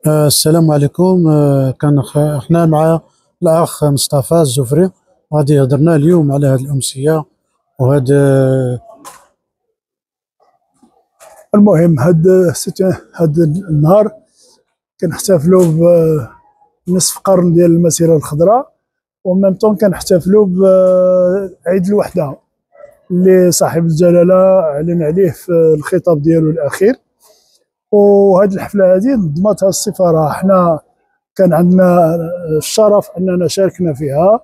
السلام عليكم. احنا مع الأخ مصطفى الزفري، غادي هضرنا اليوم على هذه الأمسية وهذا. المهم هاد النهار كنحتفلوا بنصف قرن ديال المسيره الخضراء، وميم طون كنحتفلوا بعيد الوحده اللي صاحب الجلاله اعلن عليه في الخطاب ديالو الاخير. وهاد الحفله هذه نظمتها السفاره، حنا كان عندنا الشرف اننا شاركنا فيها،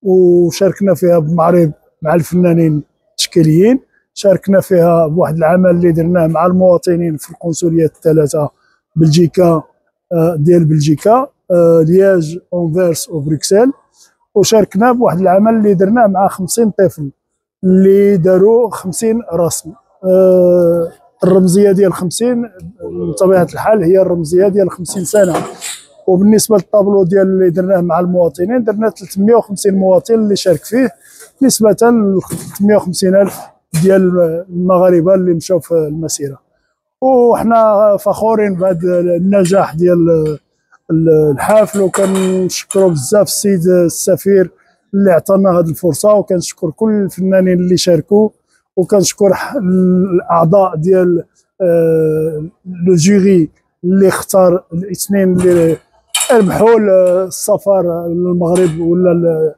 وشاركنا فيها بمعرض مع الفنانين التشكيليين، شاركنا فيها بواحد العمل اللي درناه مع المواطنين في القنصليات الثلاثه، بلجيكا، ديال بلجيكا، لياج، اونفيرس وبروكسل. وشاركنا بواحد العمل اللي درناه مع 50 طفل اللي داروا 50 رسم. الرمزيه ديال 50 بطبيعه الحال هي الرمزيه ديال 50 سنه. وبالنسبه للطابلو ديال اللي درناه مع المواطنين، درنا 350 مواطن اللي شارك فيه، نسبه ل 350 الف ديال المغاربه اللي مشاو في المسيره. وحنا فخورين بهذا النجاح ديال الحفل، وكنشكروا بزاف السيد السفير اللي عطانا هذه الفرصه، وكنشكر كل الفنانين اللي شاركوا، وكنشكر الاعضاء ديال لو جوري اللي اختار الاثنين اللي ربحوا السفر للمغرب، ولا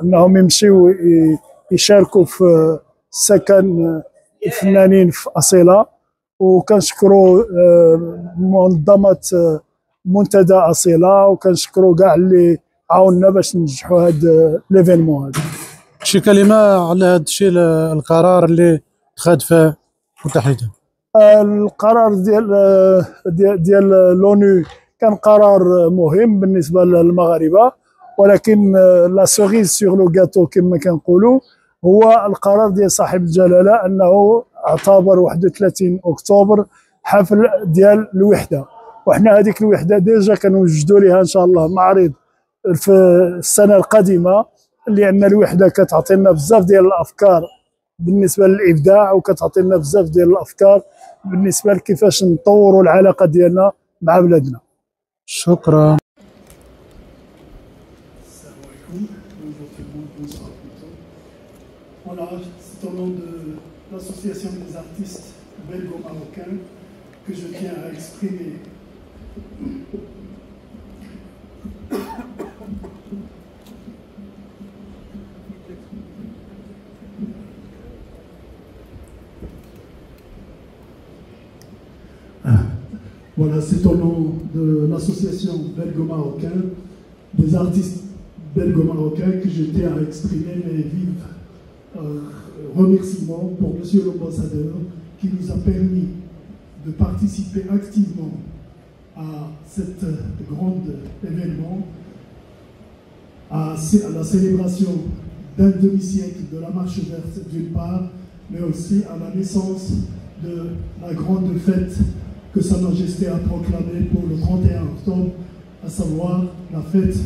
انهم يمشيو يشاركوا في سكن الفنانين في اصيله. وكنشكروا منظمه منتدى اصيله، وكنشكروا كاع اللي عاوننا باش ننجحوا هذا ليفينمون هذا. شي كلمة على هذا الشيء، القرار اللي اتخذ في المتحدة؟ القرار ديال لونو كان قرار مهم بالنسبه للمغاربه، ولكن لا سوريز سور لو غاتو كما كنقولوا هو القرار ديال صاحب الجلاله انه اعتبر 31 اكتوبر حفل ديال الوحده. وحنا هذيك الوحده ديجا كنوجدوا ليها ان شاء الله معرض في السنه القادمه، لان الوحده كتعطينا بزاف ديال الافكار بالنسبه للابداع، وكتعطينا بزاف ديال الافكار بالنسبه لكيفاش نطوروا العلاقه ديالنا مع بلادنا. شكرا. Voilà, c'est au nom de l'association des artistes belgo-marocains que je tiens à exprimer Voilà, c'est au nom de l'association belgo-marocaine, des artistes belgo-marocains, que je tiens à exprimer mes vifs remerciements pour Monsieur l'ambassadeur qui nous a permis de participer activement à cet grand événement, à la célébration d'un demi-siècle de la marche verte d'une part, mais aussi à la naissance de la grande fête que Sa Majesté a proclamée pour le 31 octobre, à savoir la fête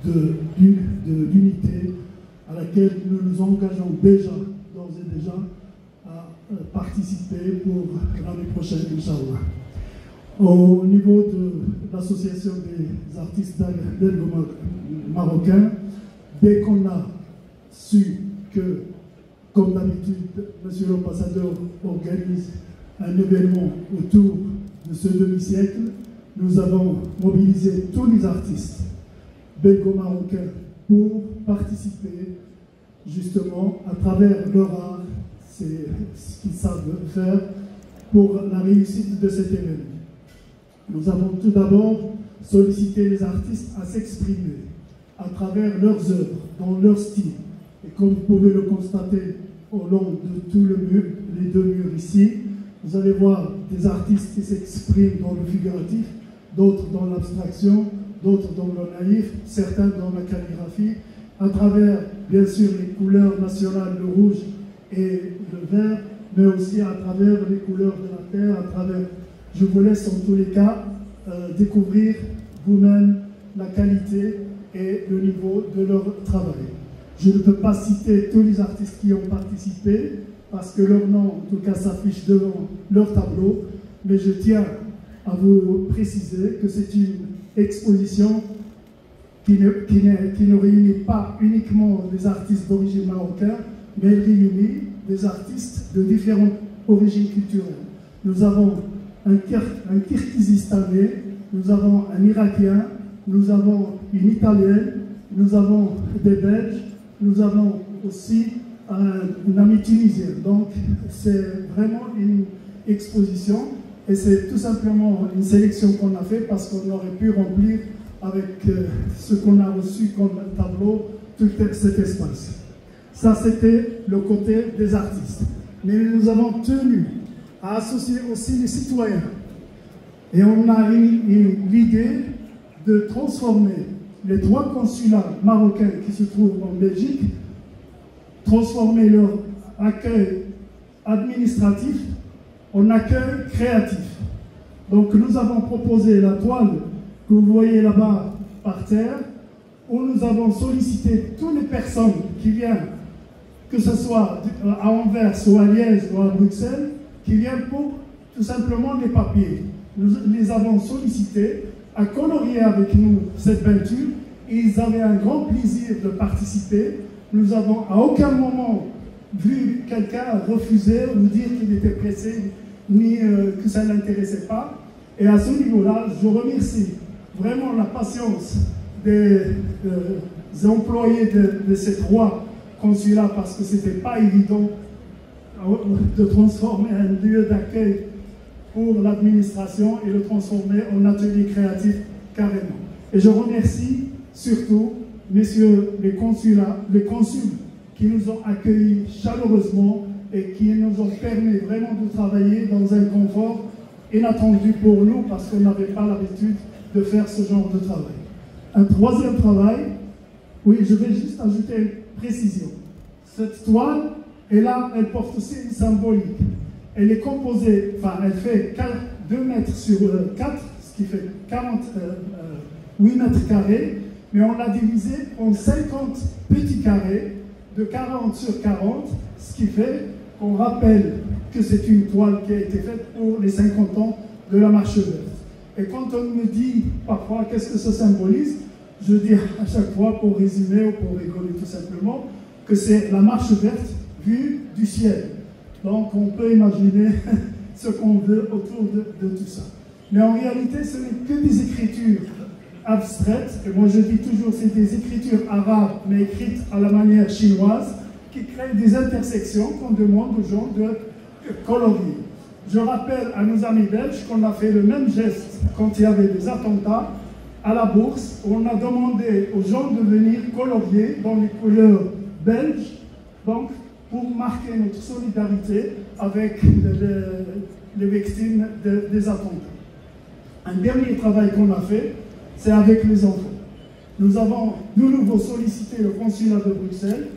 de l'unité, à laquelle nous nous engageons déjà, d'ores et déjà, à participer pour l'année prochaine, Inch'Allah. Au niveau de l'association des artistes belgo-marocains, dès qu'on a su que, comme d'habitude, Monsieur l'ambassadeur organise un événement autour de ce demi-siècle, nous avons mobilisé tous les artistes belgo-marocains pour participer justement à travers leur art, c'est ce qu'ils savent faire pour la réussite de cet événement. Nous avons tout d'abord sollicité les artistes à s'exprimer à travers leurs œuvres, dans leur style. Et comme vous pouvez le constater au long de tout les deux murs ici, vous allez voir des artistes qui s'expriment dans le figuratif, d'autres dans l'abstraction, d'autres dans le naïf, certains dans la calligraphie, à travers bien sûr les couleurs nationales, le rouge et le vert, mais aussi à travers les couleurs de la terre, à travers... Je vous laisse en tous les cas découvrir vous-même la qualité et le niveau de leur travail. Je ne peux pas citer tous les artistes qui ont participé, parce que leur nom, en tout cas, s'affiche devant leur tableau, mais je tiens à vous préciser que c'est une exposition qui ne réunit pas uniquement des artistes d'origine marocaine, mais elle réunit des artistes de différentes origines culturelles. Nous avons un Kirghizistanais, nous avons un Irakien, nous avons une Italienne, nous avons des Belges, nous avons aussi un ami tunisien. Donc c'est vraiment une exposition et c'est tout simplement une sélection qu'on a fait parce qu'on aurait pu remplir avec ce qu'on a reçu comme tableau tout cet espace. Ça c'était le côté des artistes. Mais nous avons tenu à associer aussi les citoyens. Et on a eu l'idée de transformer les 3 consulats marocains qui se trouvent en Belgique, transformer leur accueil administratif en accueil créatif. Donc nous avons proposé la toile que vous voyez là-bas par terre, où nous avons sollicité toutes les personnes qui viennent, que ce soit à Anvers ou à Liège ou à Bruxelles, qui viennent pour tout simplement les papiers. Nous les avons sollicités à colorier avec nous cette peinture et ils avaient un grand plaisir de participer. Nous avons à aucun moment vu quelqu'un refuser ou dire qu'il était pressé ni que ça ne l'intéressait pas. Et à ce niveau-là, je remercie vraiment la patience des employés de ces 3 consulats parce que ce n'était pas évident de transformer un lieu d'accueil pour l'administration et le transformer en atelier créatif carrément. Et je remercie surtout, messieurs les consuls qui nous ont accueillis chaleureusement et qui nous ont permis vraiment de travailler dans un confort inattendu pour nous parce qu'on n'avait pas l'habitude de faire ce genre de travail. Un 3e travail, oui, je vais juste ajouter une précision. Cette toile, elle porte aussi une symbolique. Elle est composée, enfin, elle fait 2 mètres sur 4, ce qui fait 8 mètres carrés, mais on l'a divisé en 50 petits carrés de 40 sur 40, ce qui fait qu'on rappelle que c'est une toile qui a été faite pour les 50 ans de la Marche verte. Et quand on me dit parfois qu'est-ce que ça symbolise, je dis à chaque fois, pour résumer ou pour rigoler tout simplement, que c'est la Marche verte vue du ciel. Donc on peut imaginer ce qu'on veut autour de tout ça. Mais en réalité, ce n'est que des écritures abstraites, et moi je dis toujours c'est des écritures arabes, mais écrites à la manière chinoise, qui créent des intersections qu'on demande aux gens de colorier. Je rappelle à nos amis belges qu'on a fait le même geste quand il y avait des attentats à la Bourse, où on a demandé aux gens de venir colorier dans les couleurs belges, donc pour marquer notre solidarité avec les victimes des attentats. Un dernier travail qu'on a fait, c'est avec les enfants. Nous avons de nouveau sollicité le consulat de Bruxelles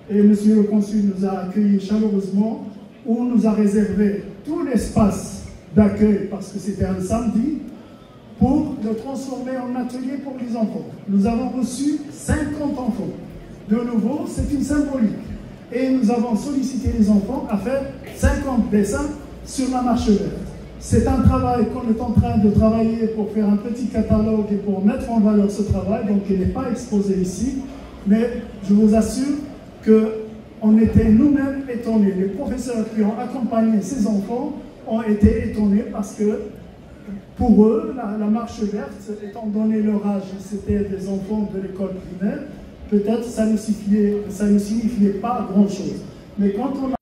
et monsieur le consul nous a accueillis chaleureusement, où nous a réservé tout l'espace d'accueil, parce que c'était un samedi, pour le transformer en atelier pour les enfants. Nous avons reçu 50 enfants. De nouveau, c'est une symbolique. Et nous avons sollicité les enfants à faire 50 dessins sur la Marche verte. C'est un travail qu'on est en train de travailler pour faire un petit catalogue et pour mettre en valeur ce travail, donc il n'est pas exposé ici, mais je vous assure qu'on était nous-mêmes étonnés. Les professeurs qui ont accompagné ces enfants ont été étonnés parce que pour eux, la Marche verte, étant donné leur âge, c'était des enfants de l'école primaire, peut-être ça ne signifiait pas grand-chose. Mais quand on a